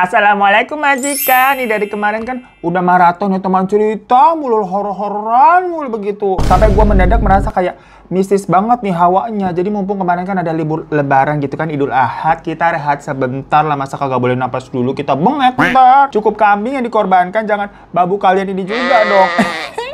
Assalamualaikum majikan. Nih dari kemarin kan udah maraton ya teman cerita, mulu horor-hororan mulu begitu. Sampai gua mendadak merasa kayak mistis banget nih hawanya. Jadi mumpung kemarin kan ada libur lebaran gitu kan, Idul Adha, kita rehat sebentar lah, masa kagak boleh napas dulu, kita bengek bentar. Cukup kambing yang dikorbankan, jangan babu kalian ini juga dong.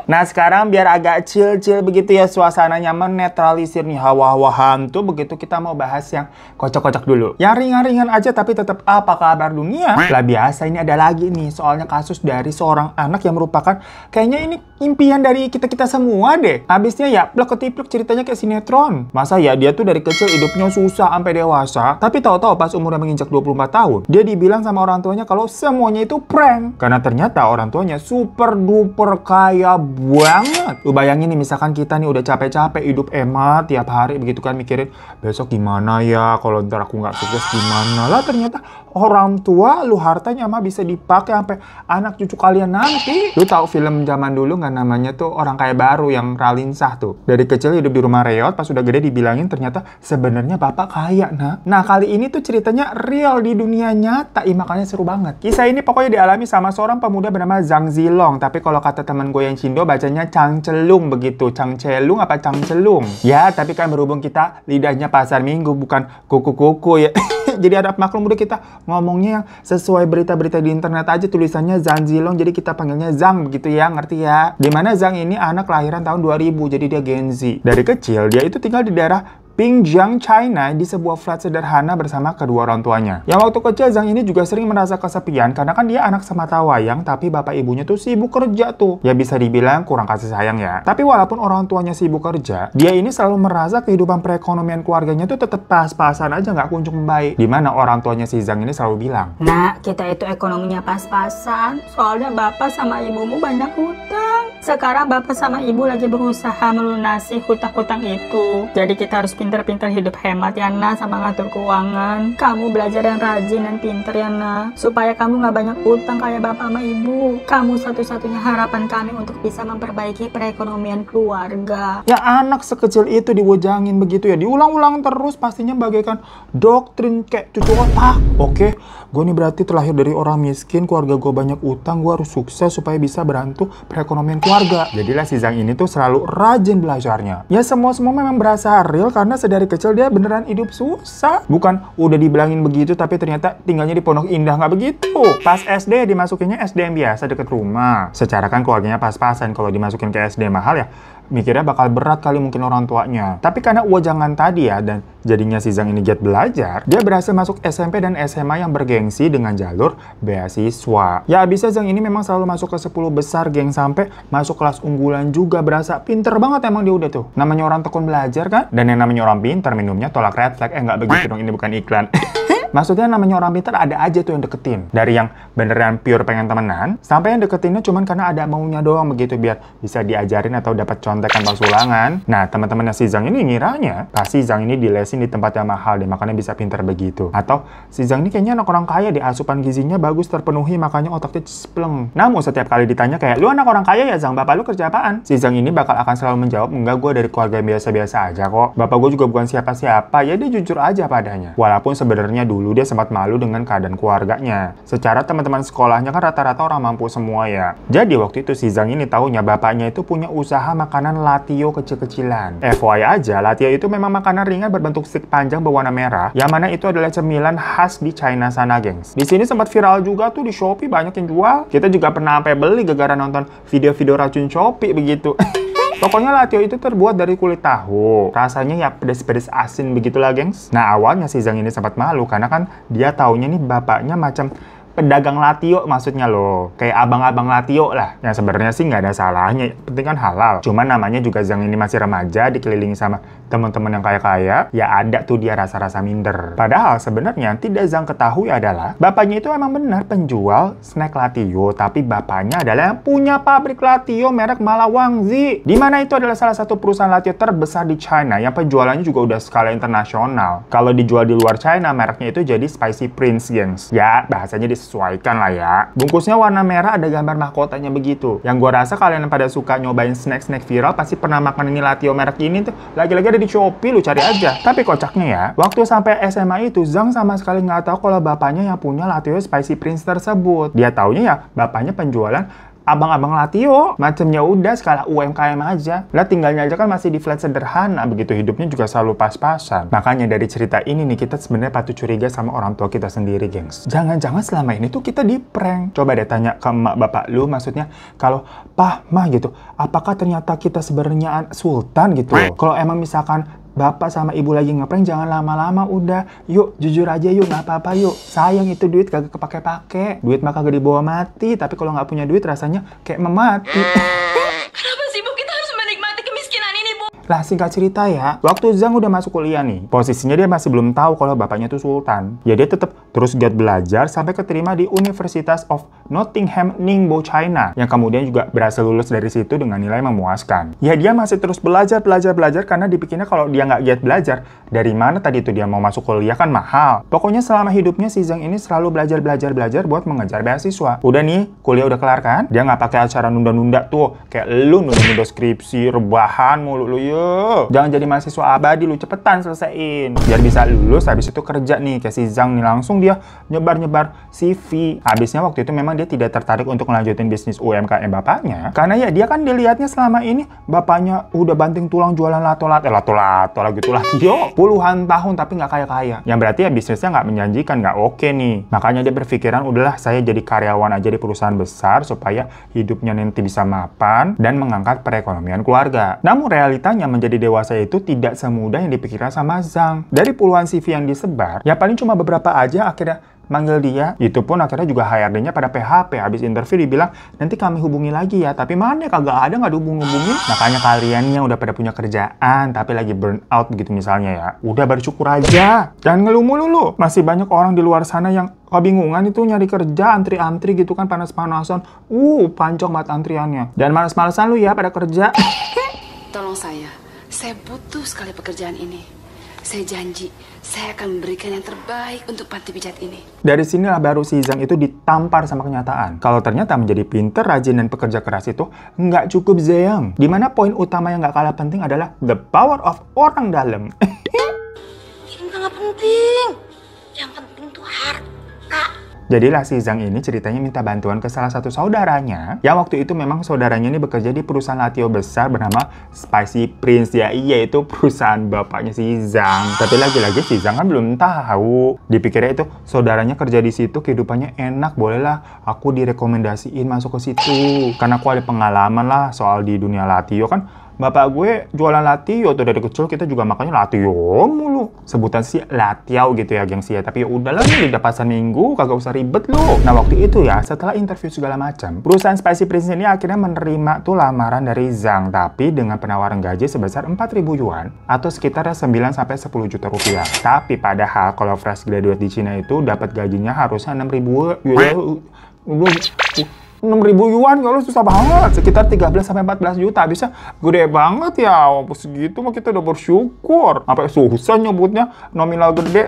Nah sekarang biar agak chill-chill begitu ya suasananya, menetralisir nih hawa-hawa hantu begitu, kita mau bahas yang kocok-kocok dulu. Yang ringan-ringan aja tapi tetap apa kabar dunia? Lah biasa ini ada lagi nih, soalnya kasus dari seorang anak yang merupakan kayaknya ini impian dari kita-kita semua deh. Habisnya ya plek-ketiplek ceritanya kayak sinetron. Masa ya dia tuh dari kecil hidupnya susah sampai dewasa, tapi tahu-tahu pas umurnya menginjak 24 tahun, dia dibilang sama orang tuanya kalau semuanya itu prank. Karena ternyata orang tuanya super duper kaya banget. Lu bayangin nih, misalkan kita nih udah capek-capek hidup emat tiap hari begitu kan, mikirin besok gimana ya, kalau ntar aku nggak sukses gimana. Lah ternyata orang tua lu hartanya mah bisa dipakai sampai anak cucu kalian nanti. Lu tahu film zaman dulu nggak, namanya tuh Orang Kaya Baru yang Raline Shah tuh. Dari kecil hidup di rumah reot, pas udah gede dibilangin ternyata sebenarnya bapak kaya. Nah kali ini tuh ceritanya real di dunia nyata, makanya seru banget. Kisah ini pokoknya dialami sama seorang pemuda bernama Zhang Zilong, tapi kalau kata teman gue yang Cindo bacanya Cangcelung begitu. Cangcelung apa Cangcelung? Ya, tapi kan berhubung kita lidahnya pasar minggu, bukan kuku-kuku ya. Jadi harap maklum udah kita ngomongnya yang sesuai berita-berita di internet aja, tulisannya Zhang Zilong, jadi kita panggilnya Zhang begitu ya, ngerti ya? Dimana Zhang ini anak kelahiran tahun 2000, jadi dia Gen Z. Dari kecil dia itu tinggal di daerah Pingjiang, China, di sebuah flat sederhana bersama kedua orang tuanya. Yang waktu kecil Zhang ini juga sering merasa kesepian karena kan dia anak semata wayang, tapi bapak ibunya tuh sibuk kerja tuh. Ya bisa dibilang kurang kasih sayang ya. Tapi walaupun orang tuanya sibuk kerja, dia ini selalu merasa kehidupan perekonomian keluarganya tuh tetap pas-pasan aja, nggak kunjung membaik. Dimana orang tuanya si Zhang ini selalu bilang, "Nak, kita itu ekonominya pas-pasan, soalnya bapak sama ibumu banyak hutang. Sekarang bapak sama ibu lagi berusaha melunasi hutang-hutang itu. Jadi kita harus pinter-pinter hidup hemat ya nak, sama ngatur keuangan. Kamu belajar yang rajin dan pinter ya nak, supaya kamu nggak banyak utang kayak bapak sama ibu. Kamu satu-satunya harapan kami untuk bisa memperbaiki perekonomian keluarga." Ya anak sekecil itu diwejangin begitu ya, diulang-ulang terus, pastinya bagaikan doktrin kayak cucu otak. Oke, gue nih berarti terlahir dari orang miskin, keluarga gue banyak utang, gue harus sukses supaya bisa bantu perekonomian keluarga. Jadilah si Zhang ini tuh selalu rajin belajarnya. Ya semua memang berasa real karena sedari kecil dia beneran hidup susah. Bukan udah dibilangin begitu tapi ternyata tinggalnya di Pondok Indah, nggak begitu. Pas SD dimasukinnya SD yang biasa deket rumah. Secara kan keluarganya pas-pasan, kalau dimasukin ke SD mahal ya mikirnya bakal berat kali mungkin orang tuanya. Tapi karena wejangan tadi ya, dan jadinya si Zhang ini giat belajar, dia berhasil masuk SMP dan SMA yang bergengsi dengan jalur beasiswa. Ya abisnya Zhang ini memang selalu masuk ke 10 besar geng, sampai masuk kelas unggulan juga. Berasa pinter banget emang dia udah tuh. Namanya orang tekun belajar kan? Dan yang namanya orang pinter minumnya tolak red flag. Nggak begitu dong, ini bukan iklan. Maksudnya namanya orang pintar ada aja tuh yang deketin. Dari yang beneran pure pengen temenan, sampai yang deketinnya cuman karena ada maunya doang begitu, biar bisa diajarin atau dapat contekan palsu ulangan. Nah teman-temannya si Zhang ini ngiranya pasti Zhang ini dilesin di tempat yang mahal deh, makanya bisa pintar begitu. Atau si Zhang ini kayaknya anak orang kaya deh, asupan gizinya bagus terpenuhi, makanya otaknya cespleng. Namun setiap kali ditanya kayak, "Lu anak orang kaya ya Zhang, bapak lu kerja apaan?" Si Zhang ini bakal akan selalu menjawab, "Enggak, gue dari keluarga yang biasa-biasa aja kok. Bapak gue juga bukan siapa-siapa." Ya dia jujur aja padanya. Walaupun sebenarnya dulu dia sempat malu dengan keadaan keluarganya. Secara teman-teman sekolahnya kan rata-rata orang mampu semua ya. Jadi waktu itu si Zhang ini tahunya bapaknya itu punya usaha makanan latio kecil-kecilan. FYI aja, latio itu memang makanan ringan berbentuk stick panjang berwarna merah, yang mana itu adalah cemilan khas di China sana, gengs. Di sini sempat viral juga tuh, di Shopee banyak yang jual. Kita juga pernah sampai beli gara-gara nonton video-video racun Shopee begitu. Pokoknya latio itu terbuat dari kulit tahu. Rasanya ya pedes-pedes asin begitulah, gengs. Nah awalnya si Zhang ini sempat malu karena kan dia taunya nih bapaknya macam pedagang latio maksudnya loh. Kayak abang-abang latio lah. Yang sebenarnya sih nggak ada salahnya. Penting kan halal. Cuman namanya juga Zhang ini masih remaja, dikelilingi sama teman-teman yang kaya-kaya. Ya ada tuh dia rasa-rasa minder. Padahal sebenarnya yang tidak Zhang ketahui adalah bapaknya itu emang benar penjual snack latio. Tapi bapaknya adalah yang punya pabrik latio merek Malawangzi. Di mana itu adalah salah satu perusahaan latio terbesar di China. Yang penjualannya juga udah skala internasional. Kalau dijual di luar China, mereknya itu jadi Spicy Prince, gengs. Ya, bahasanya disesuaikan lah ya. Bungkusnya warna merah, ada gambar mahkotanya begitu. Yang gue rasa kalian yang pada suka nyobain snack-snack viral pasti pernah makan ini latio merek ini tuh. Lagi-lagi ada di Shopee, lu cari aja. Tapi kocaknya ya, waktu sampai SMA itu Zhang sama sekali nggak tahu kalau bapaknya yang punya latio Spicy Prince tersebut. Dia taunya ya bapaknya penjualan abang-abang latio, macamnya udah skala UMKM aja. Lah tinggalnya aja kan masih di flat sederhana, begitu hidupnya juga selalu pas-pasan. Makanya dari cerita ini nih, kita sebenarnya patut curiga sama orang tua kita sendiri, gengs. Jangan-jangan selama ini tuh kita di prank. Coba deh tanya ke emak bapak lu, maksudnya kalau pah, mah gitu, apakah ternyata kita sebenarnya sultan gitu? Kalau emang misalkan bapak sama ibu lagi ngeprank, jangan lama-lama udah. Yuk, jujur aja yuk, nggak apa-apa yuk. Sayang itu duit kagak kepake-pake. Duit mah kagak dibawa mati, tapi kalau nggak punya duit rasanya kayak memati. Kenapa sih, Bu? Kita harus menikmati kemiskinan ini, Bu. Lah singkat cerita ya, waktu Zhang udah masuk kuliah nih, posisinya dia masih belum tahu kalau bapaknya tuh sultan. Ya dia tetap terus giat belajar sampai keterima di Universitas of Nottingham, Ningbo, China, yang kemudian juga berhasil lulus dari situ dengan nilai memuaskan. Ya dia masih terus belajar karena dipikirnya kalau dia nggak giat belajar, dari mana tadi tuh dia mau masuk kuliah kan mahal. Pokoknya selama hidupnya si Zhang ini selalu belajar buat mengejar beasiswa. Udah nih, kuliah udah kelar kan? Dia nggak pakai acara nunda-nunda tuh, kayak lu nunda-nunda skripsi, rebahan mulu lu ya. Jangan jadi mahasiswa abadi, lu cepetan selesaiin. Biar bisa lulus, habis itu kerja nih, kayak si Zhang nih langsung dia nyebar-nyebar CV. Habisnya waktu itu memang dia tidak tertarik untuk melanjutin bisnis UMKM bapaknya. Karena ya dia kan dilihatnya selama ini bapaknya udah banting tulang jualan lato-lato lah gitu latio. Puluhan tahun tapi nggak kaya-kaya. Yang berarti ya bisnisnya nggak menjanjikan, nggak oke nih. Makanya dia berpikiran udahlah saya jadi karyawan aja di perusahaan besar supaya hidupnya nanti bisa mapan dan mengangkat perekonomian keluarga. Namun realitanya menjadi dewasa itu tidak semudah yang dipikirkan sama Zhang. Dari puluhan CV yang disebar, ya paling cuma beberapa aja akhirnya manggil dia. Itu pun akhirnya juga HRD-nya pada PHP. Habis interview dibilang, nanti kami hubungi lagi ya. Tapi mana kagak ada, nggak dihubung-hubungin. Makanya kalian yang udah pada punya kerjaan, tapi lagi burn out gitu misalnya ya. Udah bersyukur aja. Jangan ngeluh mulu lu. Masih banyak orang di luar sana yang kebingungan itu nyari kerja, antri-antri gitu kan, panas-panasan. Panjang banget antriannya. Dan males-malesan lu ya pada kerja. Tolong saya butuh sekali pekerjaan ini. Saya janji, saya akan memberikan yang terbaik untuk panti pijat ini. Dari sinilah baru si Zhang itu ditampar sama kenyataan. Kalau ternyata menjadi pinter, rajin, dan pekerja keras itu nggak cukup Zhang. Dimana poin utama yang nggak kalah penting adalah the power of orang dalam. Ini nggak penting. Yang penting tuh harta. Jadilah si Zhang ini ceritanya minta bantuan ke salah satu saudaranya, yang waktu itu memang saudaranya ini bekerja di perusahaan latio besar bernama Spicy Prince. Ya iya, itu perusahaan bapaknya si Zhang. Tapi lagi-lagi si Zhang kan belum tahu. Dipikirnya itu saudaranya kerja di situ kehidupannya enak, bolehlah aku direkomendasiin masuk ke situ. Karena aku ada pengalaman lah soal di dunia latio kan. Bapak gue jualan latio tuh dari kecil, kita juga makanya latio mulu. Sebutan sih latiau gitu ya gengsi ya. Tapi ya udahlah nih, lidah pasar minggu, kagak usah ribet lu. Nah waktu itu ya, setelah interview segala macam, perusahaan Spicy Prince ini akhirnya menerima tuh lamaran dari Zhang. Tapi dengan penawaran gaji sebesar 4.000 yuan atau sekitar 9-10 juta rupiah. Tapi padahal kalau fresh graduate di Cina itu dapat gajinya harusnya 6.000 yuan. 6.000 yuan kalau susah banget, sekitar 13-14 juta. Bisa gede banget ya. Segitu mah kita udah bersyukur. Sampai susah nyebutnya nominal gede.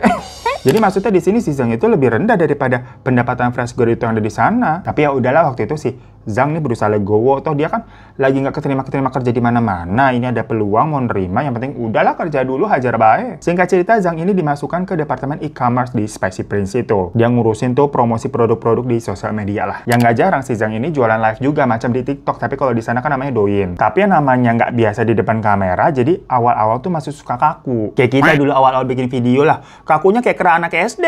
Jadi maksudnya di sini si Zhang itu lebih rendah daripada pendapatan fresh graduate yang ada di sana. Tapi ya udahlah, waktu itu sih Zhang nih berusaha legowo, toh dia kan lagi nggak keterima kerja di mana-mana. Ini ada peluang mau nerima, yang penting udahlah kerja dulu, hajar bae. Singkat cerita, Zhang ini dimasukkan ke departemen e-commerce di Spicy Prince itu. Dia ngurusin tuh promosi produk-produk di sosial media lah. Yang nggak jarang si Zhang ini jualan live juga macam di TikTok, tapi kalau di sana kan namanya Douyin. Tapi yang namanya nggak biasa di depan kamera, jadi awal-awal tuh masih suka kaku. Kayak kita dulu awal-awal bikin video lah, kakunya kayak kera anak SD.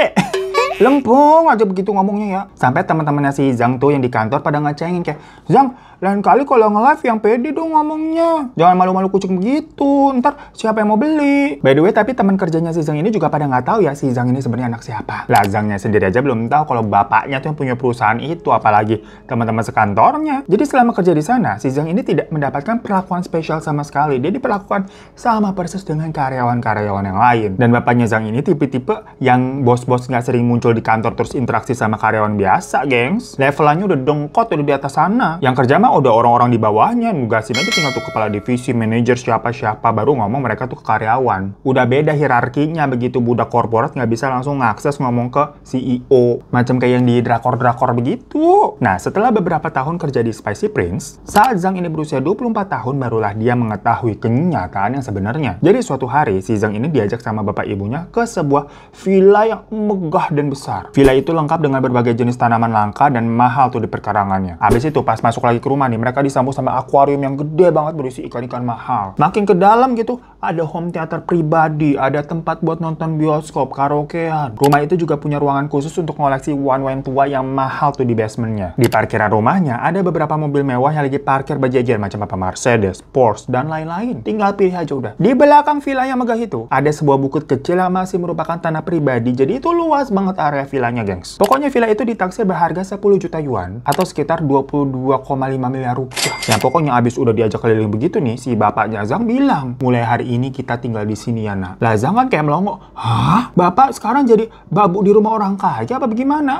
Lempung aja begitu ngomongnya ya. Sampai teman-temannya si Zhang tuh yang di kantor pada ngecengin kayak, Zhang, lain kali kalau nge-live yang pede dong ngomongnya. Jangan malu-malu kucing begitu, ntar siapa yang mau beli? By the way, tapi teman kerjanya si Zhang ini juga pada nggak tahu ya si Zhang ini sebenarnya anak siapa. Lah Zhangnya sendiri aja belum tahu kalau bapaknya tuh yang punya perusahaan itu, apalagi teman-teman sekantornya. Jadi selama kerja di sana, si Zhang ini tidak mendapatkan perlakuan spesial sama sekali. Dia diperlakukan sama persis dengan karyawan-karyawan yang lain. Dan bapaknya Zhang ini tipe-tipe yang bos-bos nggak sering muncul di kantor terus interaksi sama karyawan biasa, gengs. Levelannya udah dengkot, udah di atas sana. Yang kerja mah udah orang-orang di bawahnya, nugasin aja tinggal tuh kepala divisi, manajer, siapa-siapa, baru ngomong mereka tuh ke karyawan. Udah beda hierarkinya, begitu budak korporat nggak bisa langsung ngakses ngomong ke CEO. Macam kayak yang di drakor-drakor begitu. Nah, setelah beberapa tahun kerja di Spicy Prince, saat Zhang ini berusia 24 tahun, barulah dia mengetahui kenyataan yang sebenarnya. Jadi suatu hari, si Zhang ini diajak sama bapak ibunya ke sebuah villa yang megah dan besar. Villa itu lengkap dengan berbagai jenis tanaman langka dan mahal tuh di perkarangannya. Habis itu pas masuk lagi ke rumah nih, mereka disambut sama akuarium yang gede banget berisi ikan-ikan mahal. Makin ke dalam gitu, ada home theater pribadi, ada tempat buat nonton bioskop, karaokean. Rumah itu juga punya ruangan khusus untuk koleksi wine-wine tua yang mahal tuh di basementnya. Di parkiran rumahnya ada beberapa mobil mewah yang lagi parkir berjejer macam apa Mercedes, Porsche, dan lain-lain. Tinggal pilih aja udah. Di belakang villa yang megah itu, ada sebuah bukit kecil yang masih merupakan tanah pribadi, jadi itu luas banget area villanya, gengs. Pokoknya villa itu ditaksir berharga 10 juta yuan atau sekitar 22,5 miliar rupiah. Yang pokoknya abis udah diajak keliling begitu nih, si bapaknya Zhang bilang, mulai hari ini kita tinggal di sini ya nak. Lah Zhang kan kayak melongo, hah? Bapak sekarang jadi babu di rumah orang kaya apa bagaimana?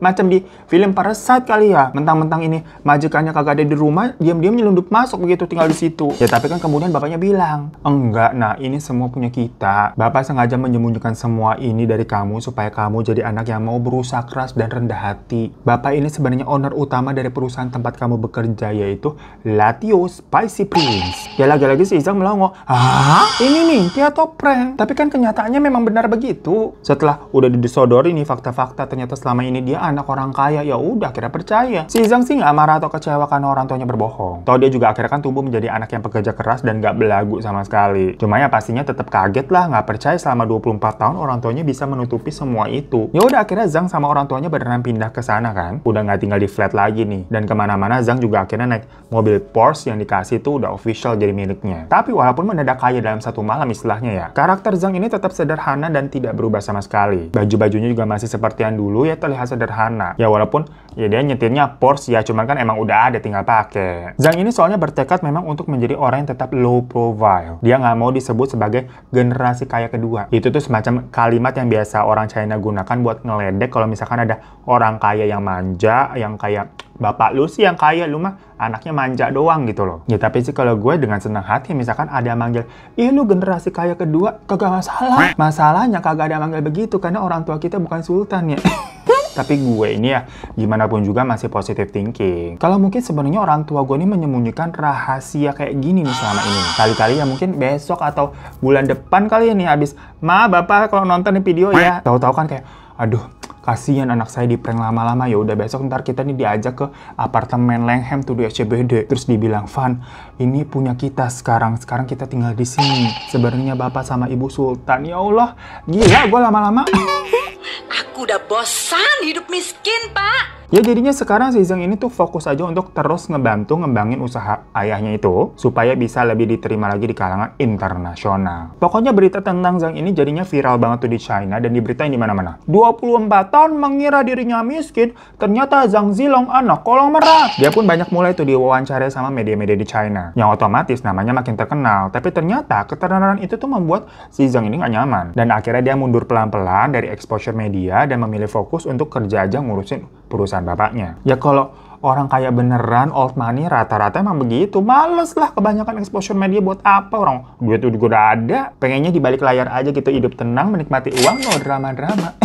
Macam di film Parasite kali ya. Mentang-mentang ini majikannya kagak ada di rumah, diam-diam nyelundup masuk begitu tinggal di situ. Ya tapi kan kemudian bapaknya bilang, enggak, nah ini semua punya kita. Bapak sengaja menyembunyikan semua ini dari kamu supaya kamu jadi anak yang mau berusaha keras dan rendah hati. Bapak ini sebenarnya owner utama dari perusahaan tempat kamu bekerja, yaitu Latio Spicy Prince. Ya lagi-lagi si Zhang melongo, hah? Ini mimpi atau prank? Tapi kan kenyataannya memang benar begitu. Setelah udah disodori nih fakta-fakta, ternyata selama ini dia anak orang kaya, ya udah akhirnya percaya. Si Zhang sih nggak marah atau kecewa karena orang tuanya berbohong. Toh dia juga akhirnya kan tumbuh menjadi anak yang pekerja keras dan nggak belagu sama sekali. Cuma ya pastinya tetap kaget lah, nggak percaya selama 24 tahun orang tuanya bisa menutupi semua itu. Ya udah akhirnya Zhang sama orang tuanya beneran pindah ke sana kan. Udah nggak tinggal di flat lagi nih. Dan kemana-mana Zhang juga akhirnya naik mobil Porsche yang dikasih tuh udah official jadi miliknya. Tapi walaupun mendadak kaya dalam satu malam istilahnya ya, karakter Zhang ini tetap sederhana dan tidak berubah sama sekali. Baju-bajunya juga masih seperti yang dulu ya, terlihat sederhana. Ya walaupun ya dia nyetirnya Porsche ya, cuman kan emang udah ada tinggal pakai. Zhang ini soalnya bertekad memang untuk menjadi orang yang tetap low profile. Dia nggak mau disebut sebagai generasi kaya kedua. Itu tuh semacam kalimat yang biasa orang China gunakan buat ngeledek kalau misalkan ada orang kaya yang manja, yang kayak bapak lu sih yang kaya, lu mah anaknya manja doang gitu loh. Ya tapi sih kalau gue dengan senang hati misalkan ada yang manggil, ih lu generasi kaya kedua, kagak masalah. Masalahnya kagak ada yang manggil begitu karena orang tua kita bukan sultan ya. Tapi gue ini ya, gimana pun juga masih positive thinking. Kalau mungkin sebenarnya orang tua gue ini menyembunyikan rahasia kayak gini nih selama ini. Kali-kali ya mungkin besok atau bulan depan kali ini habis, ma, bapak kalau nonton nih video ya. Tahu-tahu kan kayak, aduh, kasihan anak saya di prank lama-lama. Ya udah besok ntar kita nih diajak ke apartemen Langham tuh di SCBD. Terus dibilang, Van, ini punya kita sekarang kita tinggal di sini. Sebenarnya bapak sama ibu sultan. Ya Allah, gila gue lama-lama. Aku udah bosan hidup miskin, Pak. Ya jadinya sekarang si Zhang ini tuh fokus aja untuk terus ngebantu ngembangin usaha ayahnya itu supaya bisa lebih diterima lagi di kalangan internasional. Pokoknya berita tentang Zhang ini jadinya viral banget tuh di China dan diberitain di mana-mana. 24 tahun mengira dirinya miskin, ternyata Zhang Zilong anak kolong merak. Dia pun banyak mulai tuh diwawancara sama media-media di China, yang otomatis namanya makin terkenal. Tapi ternyata ketenaran itu tuh membuat si Zhang ini nggak nyaman. Dan akhirnya dia mundur pelan-pelan dari exposure media dan memilih fokus untuk kerja aja ngurusin perusahaan bapaknya. Ya kalau orang kaya beneran, old money, rata-rata emang begitu. Males lah kebanyakan exposure media buat apa, orang duit juga udah ada. Pengennya di balik layar aja gitu, hidup tenang, menikmati uang, no drama-drama.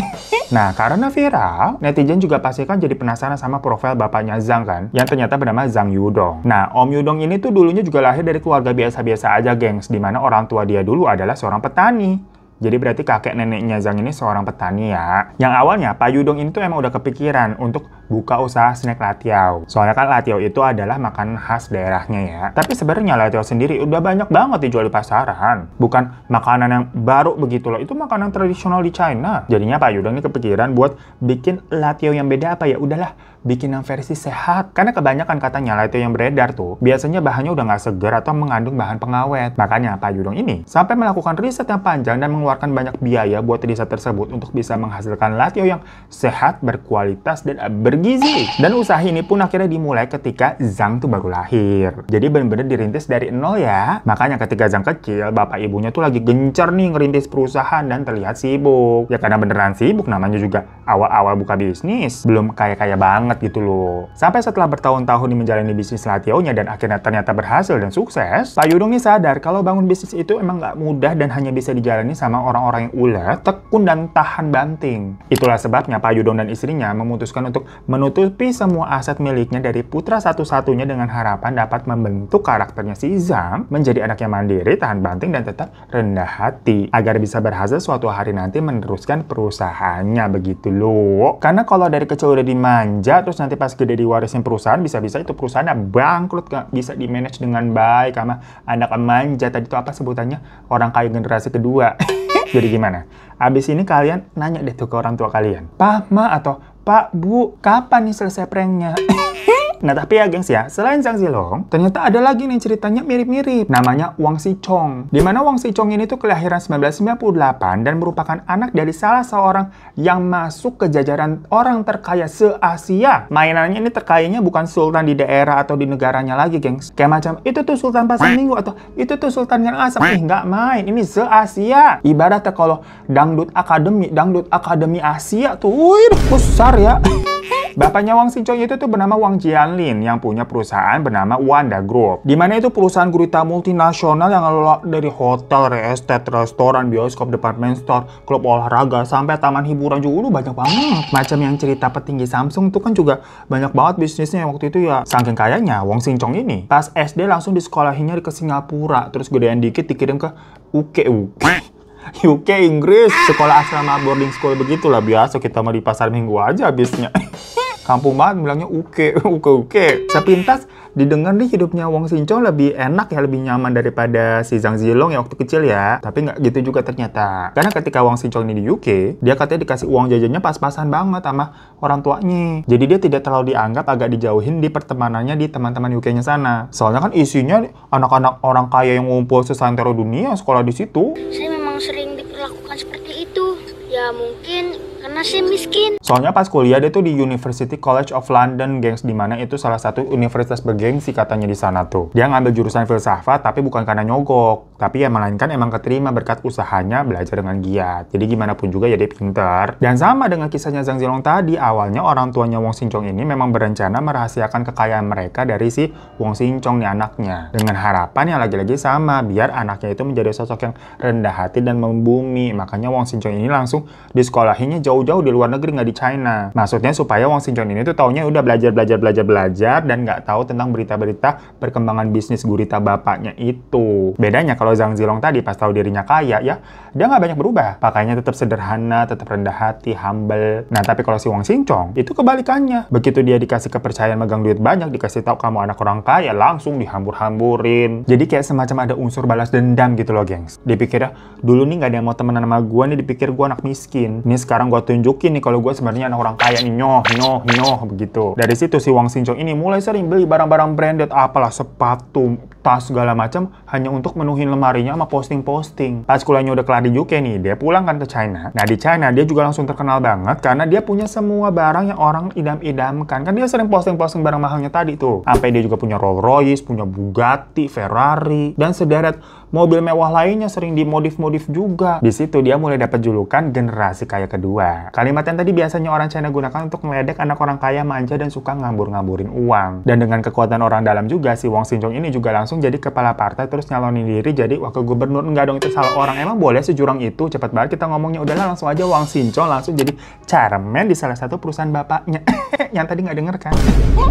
Nah, karena viral, netizen juga pasti kan jadi penasaran sama profil bapaknya Zhang kan, yang ternyata bernama Zhang Yudong. Nah, Om Yudong ini tuh dulunya juga lahir dari keluarga biasa-biasa aja, gengs, dimana orang tua dia dulu adalah seorang petani. Jadi berarti kakek neneknya Zhang ini seorang petani ya. Yang awalnya Pak Yudong ini tuh emang udah kepikiran untuk buka usaha snack latiao. Soalnya kan latiao itu adalah makanan khas daerahnya ya. Tapi sebenarnya latiao sendiri udah banyak banget dijual di pasaran. Bukan makanan yang baru begitu loh, itu makanan tradisional di China. Jadinya Pak Yudong ini kepikiran buat bikin latiao yang beda apa ya? Udahlah, bikin yang versi sehat. Karena kebanyakan katanya latiao yang beredar tuh biasanya bahannya udah nggak segar atau mengandung bahan pengawet. Makanya Pak Yudong ini sampai melakukan riset yang panjang dan mengeluarkan banyak biaya buat riset tersebut untuk bisa menghasilkan latiao yang sehat, berkualitas, dan bergizi. Dan usaha ini pun akhirnya dimulai ketika Zhang tuh baru lahir. Jadi bener-bener dirintis dari nol ya. Makanya ketika Zhang kecil, bapak ibunya tuh lagi gencar nih ngerintis perusahaan dan terlihat sibuk. Ya karena beneran sibuk, namanya juga awal-awal buka bisnis. Belum kaya-kaya banget gitu loh. Sampai setelah bertahun-tahun menjalani bisnis lationya dan akhirnya ternyata berhasil dan sukses, Pak Yudong nih sadar kalau bangun bisnis itu emang nggak mudah dan hanya bisa dijalani sama orang-orang yang ulet, tekun, dan tahan banting. Itulah sebabnya Pak Yudong dan istrinya memutuskan untuk menutupi semua aset miliknya dari putra satu-satunya dengan harapan dapat membentuk karakternya si Zhang menjadi anak yang mandiri, tahan banting, dan tetap rendah hati agar bisa berhasil suatu hari nanti meneruskan perusahaannya begitu loh. Karena kalau dari kecil udah dimanja, terus nanti pas gede diwarisin perusahaan, bisa-bisa itu perusahaannya bangkrut, gak bisa di-manage dengan baik sama anak manja. Tadi itu apa sebutannya? Orang kaya generasi kedua. Jadi gimana? Abis ini kalian nanya deh tuh ke orang tua kalian. Pak, Ma, atau Pak, Bu, kapan nih selesai pranknya? Nah tapi ya gengs ya, selain Zhang Zilong, ternyata ada lagi nih ceritanya mirip-mirip. Namanya Wang Xichong. Dimana Wang Xichong ini tuh kelahiran 1998 dan merupakan anak dari salah seorang yang masuk ke jajaran orang terkaya se-Asia. Mainannya ini terkayanya bukan sultan di daerah atau di negaranya lagi gengs. Kayak macam, itu tuh sultan pasar minggu atau itu tuh sultan yang asap. Ih, nggak main, ini se-Asia. Ibaratnya kalau dangdut akademi Asia tuh, wih, besar ya. Bapaknya Wang Xichong itu tuh bernama Wang Jianlin yang punya perusahaan bernama Wanda Group. Dimana itu perusahaan gurita multinasional yang ngelola dari hotel, estate, restoran, bioskop, department store, klub olahraga, sampai taman hiburan juga banyak banget. Macam yang cerita petinggi Samsung tuh kan juga banyak banget bisnisnya waktu itu ya. Saking kayanya Wang Xichong ini pas SD langsung disekolahinya ke Singapura, terus gedean dikit dikirim ke UK Inggris, sekolah asrama boarding school begitulah, biasa kita mau di pasar minggu aja habisnya. Kampung banget bilangnya uke. Sepintas didengar nih hidupnya Wang Xichong lebih enak ya, lebih nyaman daripada si Zhang Zilong ya waktu kecil ya. Tapi nggak gitu juga ternyata. Karena ketika Wang Xichong ini di UK, dia katanya dikasih uang jajannya pas-pasan banget sama orang tuanya. Jadi dia tidak terlalu dianggap, agak dijauhin di pertemanannya di teman-teman UK-nya sana. Soalnya kan isinya anak-anak orang kaya yang ngumpul sesantero dunia sekolah di situ. Saya memang sering diperlakukan seperti itu. Ya mungkin karena saya miskin. Soalnya pas kuliah dia tuh di University College of London, gengs, dimana itu salah satu universitas bergengsi katanya di sana tuh. Dia ngambil jurusan filsafat tapi bukan karena nyogok, tapi ya melainkan emang keterima berkat usahanya belajar dengan giat. Jadi gimana pun juga ya dia pinter. Dan sama dengan kisahnya Zhang Zilong tadi, awalnya orang tuanya Wang Xichong ini memang berencana merahasiakan kekayaan mereka dari si Wang Xichong nih anaknya. Dengan harapan yang lagi-lagi sama, biar anaknya itu menjadi sosok yang rendah hati dan membumi. Makanya Wang Xichong ini langsung disekolahinya jauh-jauh di luar negeri, nggak di China. Maksudnya supaya Wang Xichong ini tuh taunya udah belajar dan nggak tahu tentang berita-berita perkembangan bisnis gurita bapaknya itu. Bedanya kalau Zhang Zilong tadi pas tahu dirinya kaya ya, dia nggak banyak berubah. Pakainya tetap sederhana, tetap rendah hati, humble. Nah tapi kalau si Wang Xichong itu kebalikannya. Begitu dia dikasih kepercayaan megang duit banyak, dikasih tahu kamu anak orang kaya, langsung dihambur-hamburin. Jadi kayak semacam ada unsur balas dendam gitu loh gengs. Dipikirnya dulu nih nggak ada yang mau temenan sama gue nih, dipikir gue anak miskin. Ini sekarang gue tunjukin nih kalau gue sebenarnya anak orang kaya nih, nyoh begitu. Dari situ si Wang Xichong ini mulai sering beli barang-barang branded, apalah sepatu, tas segala macam hanya untuk menuhin lemarinya sama posting-posting. Pas kuliahnya udah kelar di UK nih, dia pulang kan ke China. Nah di China dia juga langsung terkenal banget karena dia punya semua barang yang orang idam-idamkan. Kan dia sering posting-posting barang mahalnya tadi tuh. Sampai dia juga punya Rolls Royce, punya Bugatti, Ferrari, dan sederet mobil mewah lainnya sering dimodif-modif juga. Di situ dia mulai dapat julukan generasi kaya kedua. Kalimat yang tadi biasanya orang China gunakan untuk meledek anak orang kaya manja dan suka ngambur-ngamburin uang. Dan dengan kekuatan orang dalam juga, si Wang Xichong ini juga langsung langsung jadi kepala partai terus nyalonin diri jadi wakil gubernur. Enggak dong, itu salah orang. Emang boleh sejurang itu? Cepet banget kita ngomongnya. Udahlah langsung aja Wang Sincong langsung jadi chairman di salah satu perusahaan bapaknya. Yang tadi nggak denger kan?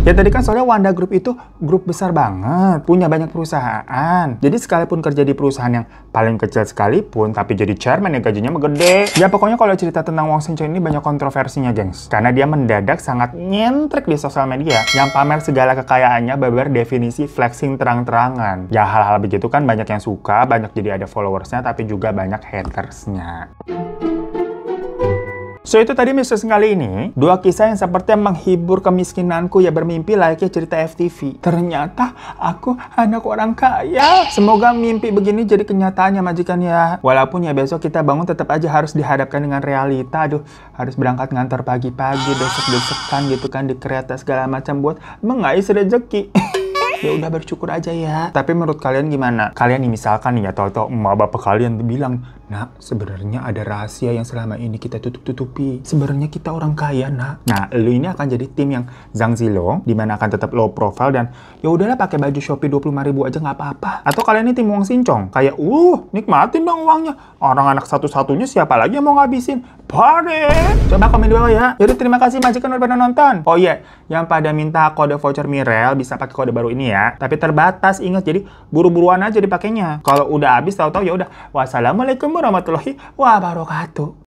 Ya tadi kan soalnya Wanda Group itu grup besar banget, punya banyak perusahaan. Jadi sekalipun kerja di perusahaan yang paling kecil sekalipun, tapi jadi chairman ya gajinya gede. Ya pokoknya kalau cerita tentang Wang Sincong ini banyak kontroversinya, gengs. Karena dia mendadak sangat nyentrik di sosial media, yang pamer segala kekayaannya beber definisi flexing terang-terangan. Ya hal-hal begitu kan banyak yang suka, banyak jadi ada followersnya, tapi juga banyak hatersnya. So itu tadi Mistress kali ini, dua kisah yang sepertinya menghibur kemiskinanku ya bermimpi layaknya cerita FTV. Ternyata aku anak orang kaya. Semoga mimpi begini jadi kenyataan ya majikan ya. Walaupun ya besok kita bangun tetap aja harus dihadapkan dengan realita. Aduh, harus berangkat ngantor pagi-pagi, desek-desekan gitu kan di kereta segala macam buat mengais rezeki. Ya udah bersyukur aja ya. Tapi menurut kalian gimana? Kalian nih misalkan nih ya, tahu-tahu emak bapak kalian bilang, "Nak, sebenarnya ada rahasia yang selama ini kita tutup-tutupi. Sebenarnya kita orang kaya, Nak." Nah, lu ini akan jadi tim yang Zhang Zilong, dimana akan tetap low profile dan ya udahlah pakai baju Shopee 25.000 aja nggak apa-apa. Atau kalian ini tim Wang Sincong, kayak nikmatin dong uangnya. Orang anak satu-satunya siapa lagi yang mau ngabisin? Party! Coba komen di bawah ya. Jadi terima kasih majikan udah pada nonton. Oh iya, yang pada minta kode voucher Mirel bisa pakai kode baru ini ya. Tapi terbatas, ingat, jadi buru-buruan aja dipakainya. Kalau udah habis tahu-tahu ya udah. Wassalamualaikum warahmatullahi wabarakatuh.